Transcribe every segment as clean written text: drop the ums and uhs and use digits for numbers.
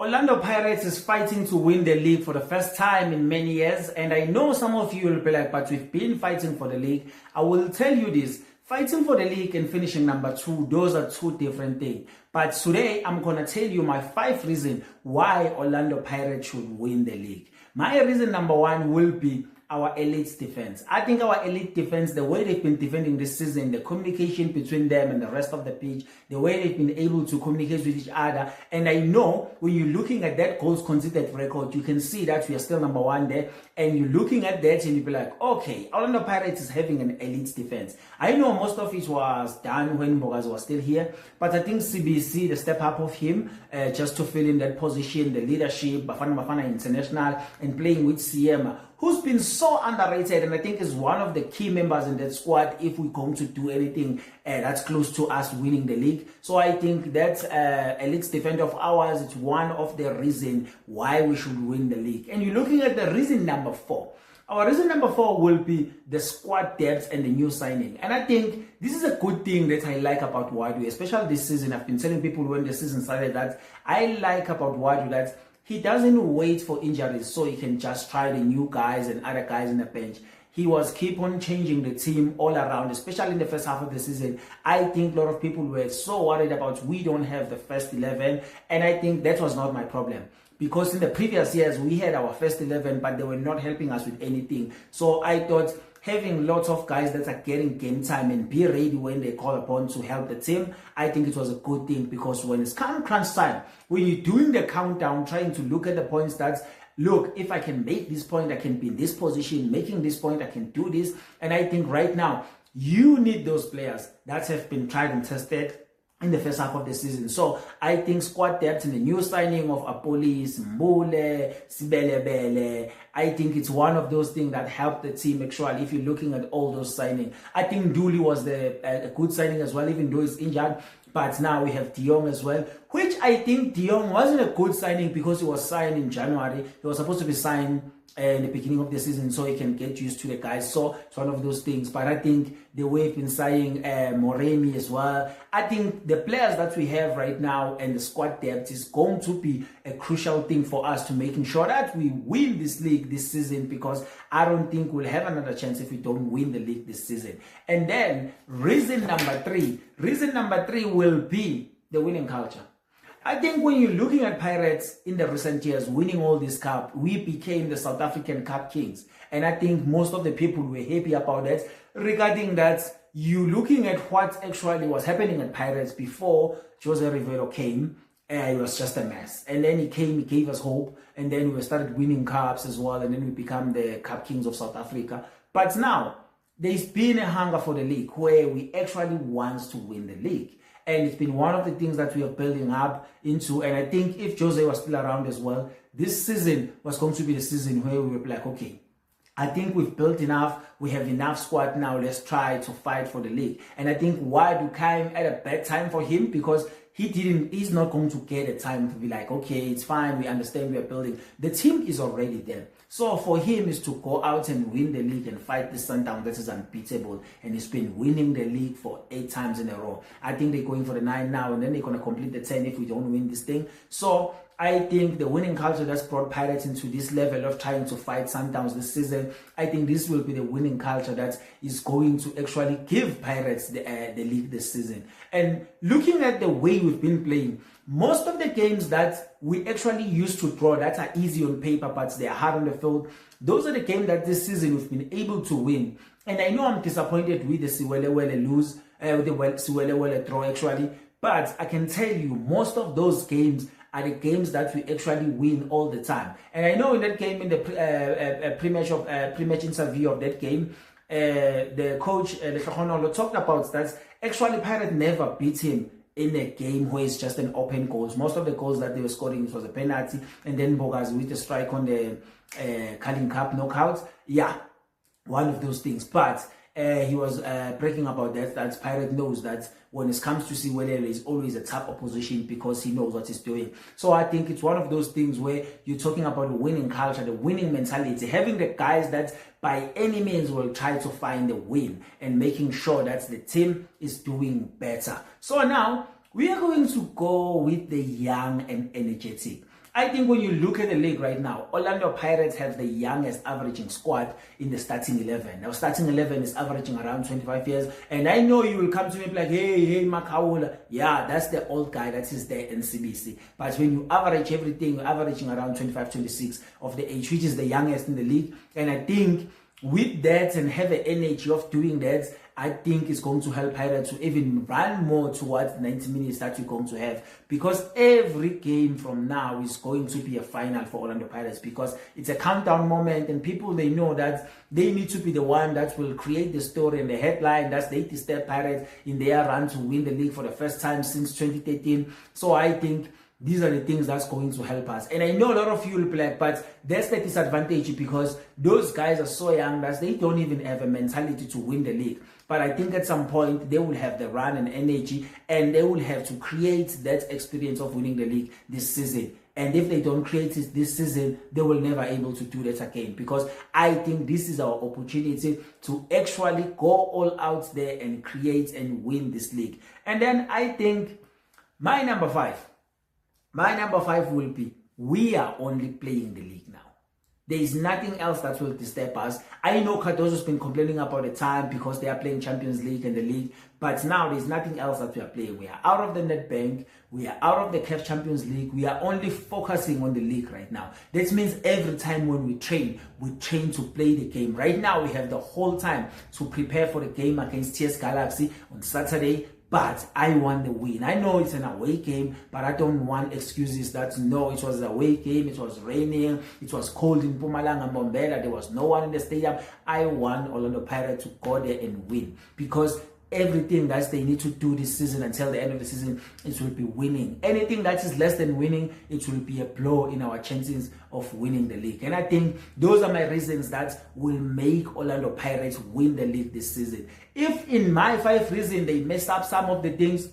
Orlando Pirates is fighting to win the league for the first time in many years, and I know some of you will be like, but we've been fighting for the league. I will tell you this, fighting for the league and finishing number 2, those are two different things. But today, I'm going to tell you my 5 reasons why Orlando Pirates should win the league. My reason number 1 will be our elite defense. I think our elite defense, the way they've been defending this season, the communication between them and the rest of the pitch, the way they've been able to communicate with each other. And I know when you're looking at that goals conceded record, you can see that we are still number 1 there. And you're looking at that and you'll be like, okay, Orlando Pirates is having an elite defense. I know most of it was done when Mbogazi was still here, but I think CBC, the step up of him, just to fill in that position, the leadership, Bafana International, and playing with CM, who's been so underrated, and I think is one of the key members in that squad if we're going to do anything that's close to us winning the league. So I think that elite defender of ours, it's one of the reasons why we should win the league. And you're looking at the reason number 4. Our reason number 4 will be the squad depth and the new signing. And I think this is a good thing that I like about Wadu, especially this season. I've been telling people when the season started that I like about Wadu that he doesn't wait for injuries so he can just try the new guys and other guys in the bench. He was keep on changing the team all around, especially in the first half of the season. I think a lot of people were so worried about we don't have the first 11, and I think that was not my problem. Because in the previous years, we had our first 11, but they were not helping us with anything. So I thought having lots of guys that are getting game time and be ready when they call upon to help the team, I think it was a good thing, because when it's come crunch time, when you're doing the countdown, trying to look at the point stats, look, if I can make this point, I can be in this position, making this point, I can do this. And I think right now, you need those players that have been tried and tested in the first half of the season. So I think squad depth in the new signing of Apolis, Mbule, Sibelebele, I think it's one of those things that helped the team actually. If you're looking at all those signings, I think Dooley was a good signing as well, even though he's injured. But now we have De Jong as well, which I think De Jong wasn't a good signing because he was signed in January. He was supposed to be signed in the beginning of the season so he can get used to the guys. So it's one of those things. But I think the way we've been signing Moremi as well, I think the players that we have right now and the squad depth is going to be a crucial thing for us to making sure that we win this league this season, because I don't think we'll have another chance if we don't win the league this season. And then reason number 3 will be the winning culture. I think when you're looking at Pirates in the recent years winning all this cup, we became the South African Cup Kings. And I think most of the people were happy about that. Regarding that, you looking at what actually was happening at Pirates before Jose Rivero came, it was just a mess. And then he came, he gave us hope, and then we started winning cups as well, and then we become the Cup Kings of South Africa. But now, there's been a hunger for the league where we actually want to win the league. And it's been one of the things that we are building up into. And I think if Jose was still around as well, this season was going to be the season where we were like, okay, I think we've built enough. We have enough squad now. Let's try to fight for the league. And I think Wadu came at a bad time for him, because he's not going to get a time to be like, okay, it's fine. We understand we are building. The team is already there. So for him is to go out and win the league and fight the Sundown that is unbeatable. And he's been winning the league for 8 times in a row. I think they're going for the 9 now, and then they're going to complete the 10 if we don't win this thing. So I think the winning culture that's brought Pirates into this level of trying to fight Sundowns this season, I think this will be the winning culture that is going to actually give Pirates the league this season. And looking at the way we've been playing, most of the games that we actually used to draw that are easy on paper, but they are hard on the field, those are the games that this season we've been able to win. And I know I'm disappointed with the Siwelewele lose, with the Siwelewele draw actually, but I can tell you most of those games are the games that we actually win all the time. And I know in that game, in the pre-match interview of that game, the coach, Lehlohonolo, talked about that actually Pirates never beat him in a game where it's just an open goals. Most of the goals that they were scoring, it was a penalty, and then Mbogazi with a strike on the Carling Cup knockout. Yeah, one of those things. But he was breaking about that Pirate knows that when it comes to Siwelele, is always a tough opposition because he knows what he's doing. So I think it's one of those things where you're talking about the winning culture, the winning mentality, having the guys that by any means will try to find a win and making sure that the team is doing better. So now we are going to go with the young and energetic. I think when you look at the league right now, Orlando Pirates have the youngest averaging squad in the starting 11. Now, starting 11 is averaging around 25 years. And I know you will come to me like, hey, Makaula. Yeah, that's the old guy that is there in CBC. But when you average everything, you're averaging around 25, 26 of the age, which is the youngest in the league. And I think with that and have the energy of doing that, I think it's going to help Pirates to even run more towards 90 minutes that you're going to have, because every game from now is going to be a final for Orlando Pirates, because it's a countdown moment and people, they know that they need to be the one that will create the story and the headline that's they disturb Pirates in their run to win the league for the first time since 2013. So I think these are the things that's going to help us. And I know a lot of you will be like, but that's the disadvantage, because those guys are so young that they don't even have a mentality to win the league. But I think at some point they will have the run and energy, and they will have to create that experience of winning the league this season. And if they don't create it this season, they will never able to do that again, because I think this is our opportunity to actually go all out there and create and win this league. And then I think my number five will be, we are only playing the league now. There is nothing else that will disturb us. I know Cardozo's been complaining about the time because they are playing Champions League and the league, but now there's nothing else that we are playing. We are out of the Nedbank, we are out of the CAF Champions League, we are only focusing on the league right now. That means every time when we train to play the game. Right now we have the whole time to prepare for the game against TS Galaxy on Saturday. But I want the win. I know it's an away game, but I don't want excuses that no, it was an away game, it was raining, it was cold in Mpumalanga and Mbombela, there was no one in the stadium. I want Orlando Pirates to go there and win, because everything that they need to do this season until the end of the season, it will be winning. Anything that is less than winning, it will be a blow in our chances of winning the league. And I think those are my reasons that will make Orlando Pirates win the league this season. If in my 5 reasons they mess up some of the things,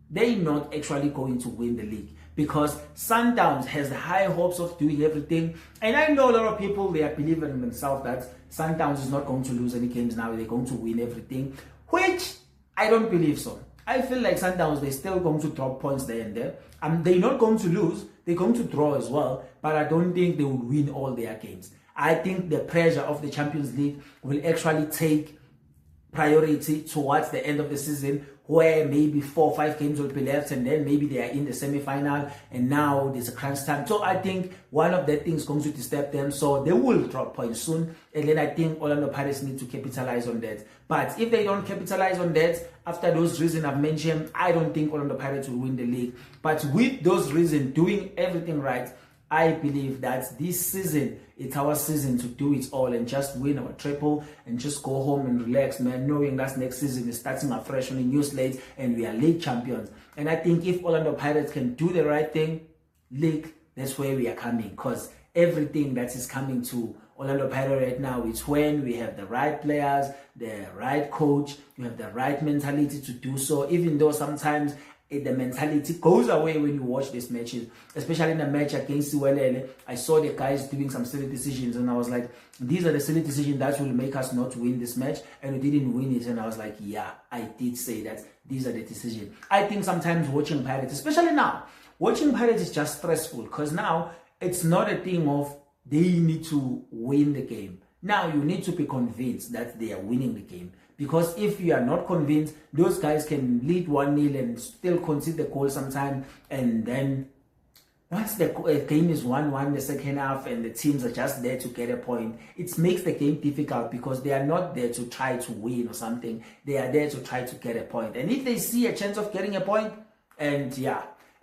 they're not actually going to win the league, because Sundowns has high hopes of doing everything. And I know a lot of people, they are believing in themselves that Sundowns is not going to lose any games now, they're going to win everything, which I don't believe so. I feel like Sundowns, they're still going to drop points there and there. They're not going to lose, they're going to draw as well, but I don't think they will win all their games. I think the pressure of the Champions League will actually take priority towards the end of the season, where maybe 4 or 5 games will be left, and then maybe they are in the semi-final, and now there's a crunch time. So I think one of the things going to disturb them, so they will drop points soon, and then I think Orlando Pirates need to capitalize on that. But if they don't capitalize on that, after those reasons I've mentioned, I don't think Orlando Pirates will win the league. But with those reasons, doing everything right, I believe that this season, it's our season to do it all and just win our triple and just go home and relax, man, knowing that next season is starting afresh on a new slate and we are league champions. And I think if Orlando Pirates can do the right thing, league, that's where we are coming, because everything that is coming to Orlando Pirates right now is when we have the right players, the right coach, we have the right mentality to do so, even though sometimes the mentality goes away when you watch these matches, especially in the match against Siwelele. I saw the guys doing some silly decisions, and I was like, these are the silly decisions that will make us not win this match, and we didn't win it. And I was like, yeah, I did say that these are the decisions. I think sometimes watching Pirates, especially now, watching Pirates is just stressful, because now it's not a thing of they need to win the game. Now you need to be convinced that they are winning the game. Because if you are not convinced, those guys can lead 1-0 and still concede the goal sometime. And then once the game is 1-1 the second half and the teams are just there to get a point, it makes the game difficult, because they are not there to try to win or something. They are there to try to get a point. And if they see a chance of getting a point, and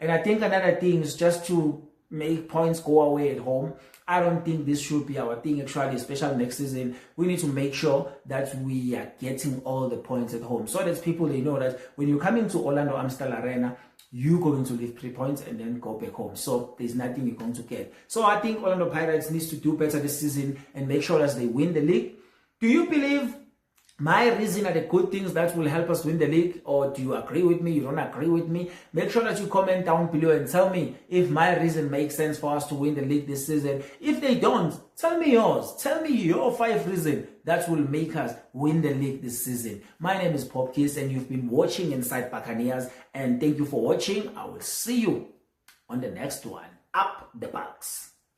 I think another thing is just to make points go away at home. I don't think this should be our thing, actually, especially next season. We need to make sure that we are getting all the points at home, so that people, they know that when you come into Orlando Amstel Arena, you're going to leave 3 points and then go back home. So there's nothing you're going to get. So I think Orlando Pirates needs to do better this season and make sure that they win the league. Do you believe my reason are the good things that will help us win the league, or do you agree with me? You don't agree with me? Make sure that you comment down below and tell me if my reason makes sense for us to win the league this season. If they don't, tell me yours. Tell me your 5 reasons that will make us win the league this season. My name is Popkiss, and you've been watching Inside Buccaneers, and thank you for watching. I will see you on the next one. Up the Bucks.